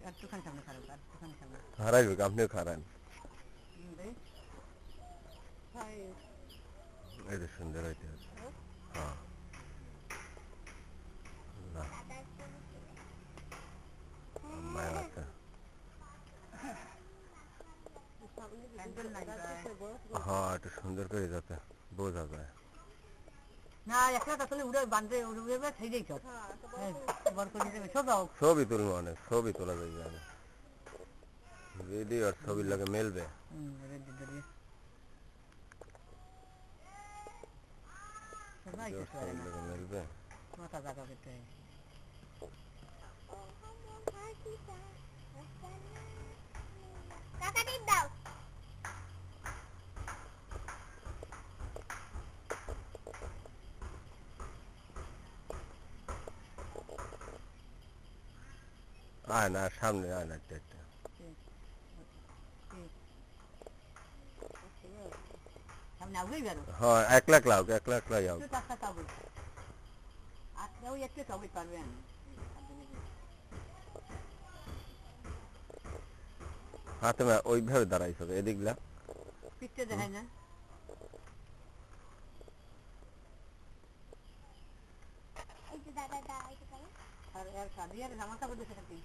একটুখানি সামনে খারাপ, একটুখানি সামনে। হারাইবে, আপনিও খারান। এই যে সুন্দর হইতে আছে। হ্যাঁ, না, মায়া আছে। হ্যাঁ, একটু সুন্দর করে যাতে বোঝা যায়। না একটা আসলে উড়ে বাঁধে উড়ে થઈ যাই চট বড় করে দেবে ছোট ছবি তুলবো, অনেক ছবি তোলা যায় জানে। ভিডিও আর ছবির লাগে মেলবে। ভিডিও আর ছবির লাগে মেলবে। মাথা জায়গা করতে আয় না, সামনে আয় না, একটা একটা। সামনে আগুই বেরো হ্যাঁ, একলা একলা একলা একলাই যাও। একটু টাকা খাবো আর ওই একটু সবই পারবেন হ্যাঁ, তুমি ওইভাবে দাঁড়াইছো এদিকলা। পিঠে দেখায় না আর আর কাদিয়ার জামা কাপড় দেখে থাকি